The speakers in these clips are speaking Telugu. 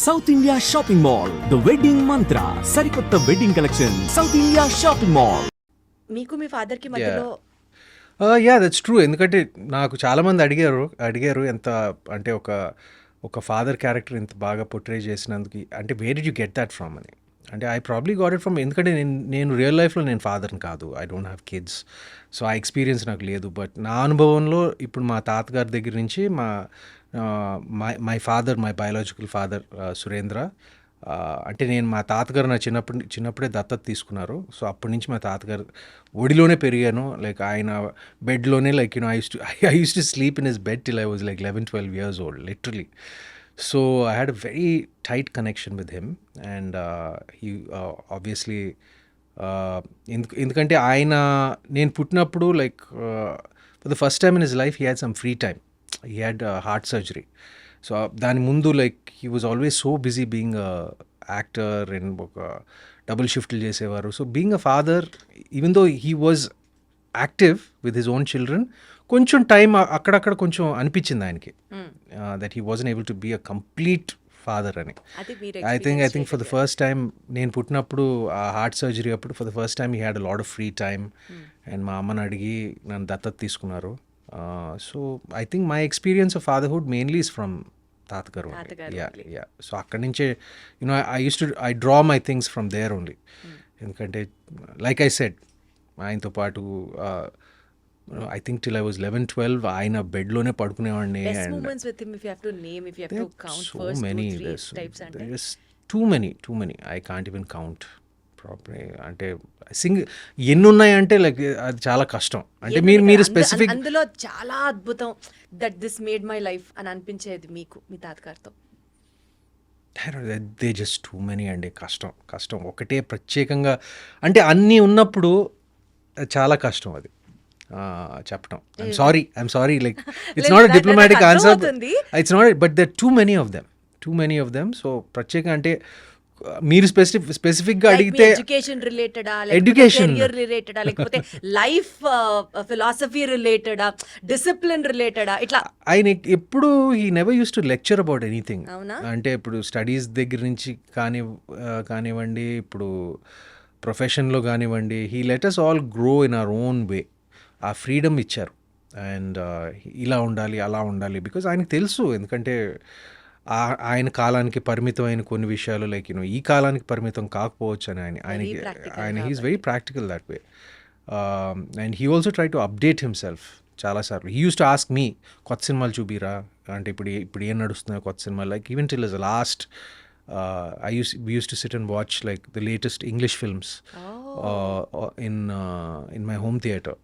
South India shopping mall, the wedding మంత్ర, సరికొత్త wedding collection, south India shopping mall. మీకు మీ ఫాదర్ కి మధ్యలో దట్స్ ట్రూ. ఎందుకంటే నాకు చాలామంది అడిగారు ఎంత అంటే ఒక ఫాదర్ క్యారెక్టర్ ఇంత బాగా పొట్రే చేసినందుకు అంటే where did you get that from అని. అంటే I probably got it from, ఎందుకంటే నేను రియల్ లైఫ్లో నేను ఫాదర్ని కాదు, I don't have kids, so ఆ ఎక్స్పీరియన్స్ నాకు లేదు. బట్ నా అనుభవంలో ఇప్పుడు మా తాతగారి దగ్గర నుంచి my father, my biological father Surendra, అంటే నేను మా తాతగారు నా చిన్నప్పుడే దత్తత తీసుకున్నారు. సో అప్పటి నుంచి మా తాతగారు ఒడిలోనే పెరిగాను. లైక్ ఆయన బెడ్లోనే, like I use to sleep in his bed till I was like 11-12 years old, literally. So I had a very tight connection with him. And he obviously ఎందుకంటే నేను పుట్టినప్పుడు like for the first time in his life he had some free time. He had heart surgery. So దాని ముందు like he was always so busy being actor and ఒక డబుల్ షిఫ్ట్లు చేసేవారు. So being a father, even though he was active with his own children, కొంచెం టైం అక్కడక్కడ కొంచెం అనిపించింది ఆయనకి that he wasn't able to be a complete father అని. I think for the first time నేను పుట్టినప్పుడు ఆ హార్ట్ సర్జరీ అప్పుడు for the first time he had a lot of free time. And మా అమ్మని అడిగి నన్ను దత్తత తీసుకున్నారు. So I think my experience of fatherhood mainly is from తాతగారు. యా సో అక్కడి నుంచే I draw my things from there only. ఎందుకంటే లైక్ ఐ సెడ్, ఆయనతో పాటు I think till I was 11-12 ఆయన బెడ్లోనే పడుకునేవాడిని. Too many I can't even count properly. అంటే ఎన్ని ఉన్నాయంటే లైక్ అది చాలా కష్టం. అంటే మీరు స్పెసిఫిక్ అందులో చాలా అద్భుతం that this made my life అని అనిపించేది మీకు మీ తాతగారితో? దే జస్ట్ టూ మెనీ అండి. కష్టం ఒకటే ప్రత్యేకంగా అంటే అన్నీ ఉన్నప్పుడు చాలా కష్టం అది చెప్పడం. I'm sorry like it's not a diplomatic answer, it's not, but there too many of them. So ప్రత్యేకంగా అంటే మీరు స్పెసిఫిక్గా అడిగితే ఎడ్యుకేషన్ రిలేటెడా, కెరియర్ రిలేటెడా, లేకపోతే లైఫ్ ఫిలాసఫీ రిలేటెడా, డిసిప్లిన్ రిలేటెడా, ఇట్లా ఆయన ఎప్పుడు he never use to lecture about anything. అంటే ఇప్పుడు స్టడీస్ దగ్గర నుంచి కానివ్వండి, ఇప్పుడు ప్రొఫెషన్లో కానివ్వండి, he let us all grow in our own way. ఆ ఫ్రీడమ్ ఇచ్చారు. అండ్ ఇలా ఉండాలి, అలా ఉండాలి, బికాజ్ ఆయనకు తెలుసు. ఎందుకంటే ఆయన కాలానికి పరిమితమైన కొన్ని విషయాలు లైక్ ఈ కాలానికి పరిమితం కాకపోవచ్చు అని ఆయన he's very practical that way. And he also try to update himself చాలాసార్లు. He use to ask me కొత్త సినిమాలు చూపిరా అంటే ఇప్పుడు ఏం నడుస్తున్నాయో కొత్త సినిమాలు, like even till is last we used to sit and watch like the latest English films in my home theater.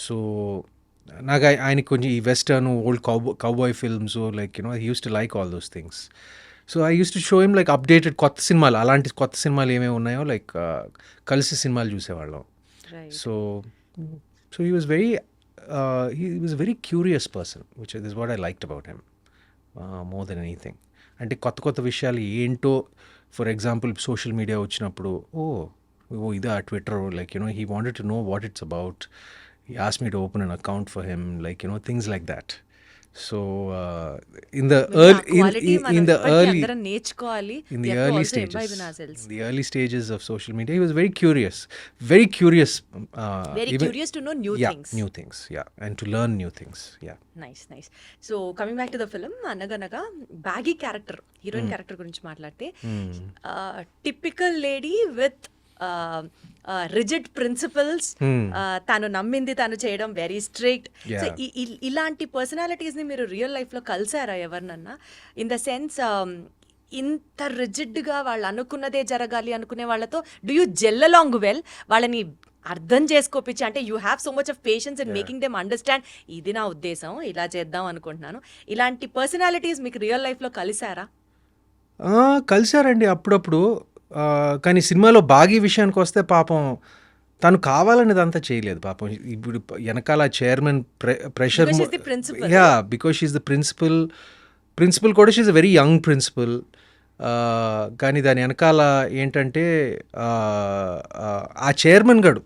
So నాకు ఆయనకి కొంచెం ఈ western old cowboy films like he used to like all those things. So I used to show him like updated కొత్త సినిమాలు, అలాంటి కొత్త సినిమాలు ఏమేమి ఉన్నాయో లైక్ కలిసి సినిమాలు చూసేవాళ్ళం. So he was a very curious person, which is what I liked about him more than anything. అంటే కొత్త విషయాలు ఏంటో, ఫర్ ఎగ్జాంపుల్ సోషల్ మీడియా వచ్చినప్పుడు ఇదా Twitter, like he wanted to know what it's about. He asked me to open an account for him, like things like that. So in the early stages of social media, he was very curious to know new things, and to learn new things. Nice. So coming back to the film, Anaganaga బ్యాగీ క్యారెక్టర్, హీరోయిన్ క్యారెక్టర్ గురించి మాట్లాడితే, typical lady with rigid principles, తను నమ్మింది తను చేయడం, వెరీ స్ట్రిక్ట్. సో ఇలాంటి పర్సనాలిటీస్ ని మీరు రియల్ లైఫ్ లో కలిసారా ఎవరినన్నా? ఇన్ ద సెన్స్ ఇంత రిజిడ్ గా వాళ్ళు అనుకున్నదే జరగాలి అనుకునే వాళ్ళతో do you gel along well? వాళ్ళని అర్థం చేసుకోపించి, అంటే you have so much of patience in making them understand, ఇది నా ఉద్దేశం, ఇలా చేద్దాం అనుకుంటున్నాను. ఇలాంటి పర్సనాలిటీస్ మీకు రియల్ లైఫ్ లో కలిసారా? కలిసారండి అప్పుడప్పుడు. కానీ సినిమాలో బాగీ విషయానికి వస్తే పాపం తను కావాలనేది అంతా చేయలేదు పాపం. ఇప్పుడు వెనకాల chairman pressure, because she's the principal కూడా she's a very young principal. కానీ దాని వెనకాల ఏంటంటే ఆ చైర్మన్ గడు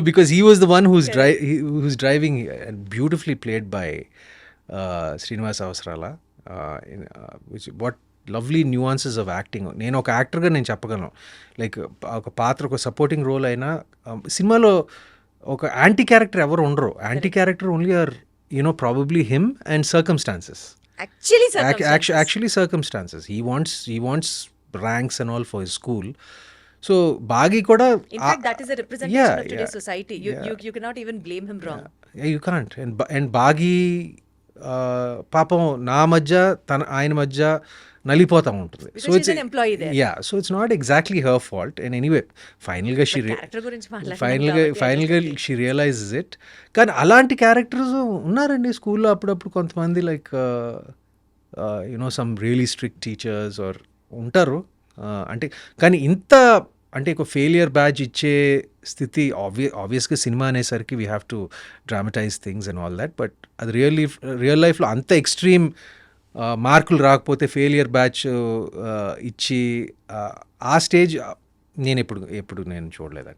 because he was the one who's driving, and beautifully played by Srinivas Avasarala. What lovely nuances of acting. నేను ఒక యాక్టర్గా నేను చెప్పగలను, లైక్ ఒక పాత్ర ఒక సపోర్టింగ్ రోల్ అయినా సినిమాలో ఒక యాంటీ క్యారెక్టర్ ఎవరు ఉండరు. Anti character only are probably him and circumstances. Actually circumstances. He wants ranks and all for his school. So Baghi kuda, in fact that is a representation of today's society. You cannot even blame him wrong. Yeah, you can't. And Baghi పాపం నా మధ్య ఆయన మధ్య నలిపోతా ఉంటుంది. Because she's an employee there. Yeah, so it's not exactly her fault. And anyway, ఫైనల్గా Character గురించి మాట్లాడుతున్నాం ఫైనల్గా షీ రియలైజెస్ ఇట్. కానీ అలాంటి క్యారెక్టర్స్ ఉన్నారండి స్కూల్లో అప్పుడప్పుడు కొంతమంది, like some really strict teachers are ఉంటారు. అంటే కానీ ఇంత అంటే ఒక ఫెయిలియర్ బ్యాచ్ ఇచ్చే స్థితి ఆబ్వియస్గా సినిమా అనేసరికి we have to dramatise things and all that. But అది రియల్ లైఫ్లో అంత ఎక్స్ట్రీమ్ మార్కులు రాకపోతే ఫెయిలియర్ బ్యాచ్ ఇచ్చి ఆ స్టేజ్ నేను ఎప్పుడు నేను చూడలేదండి.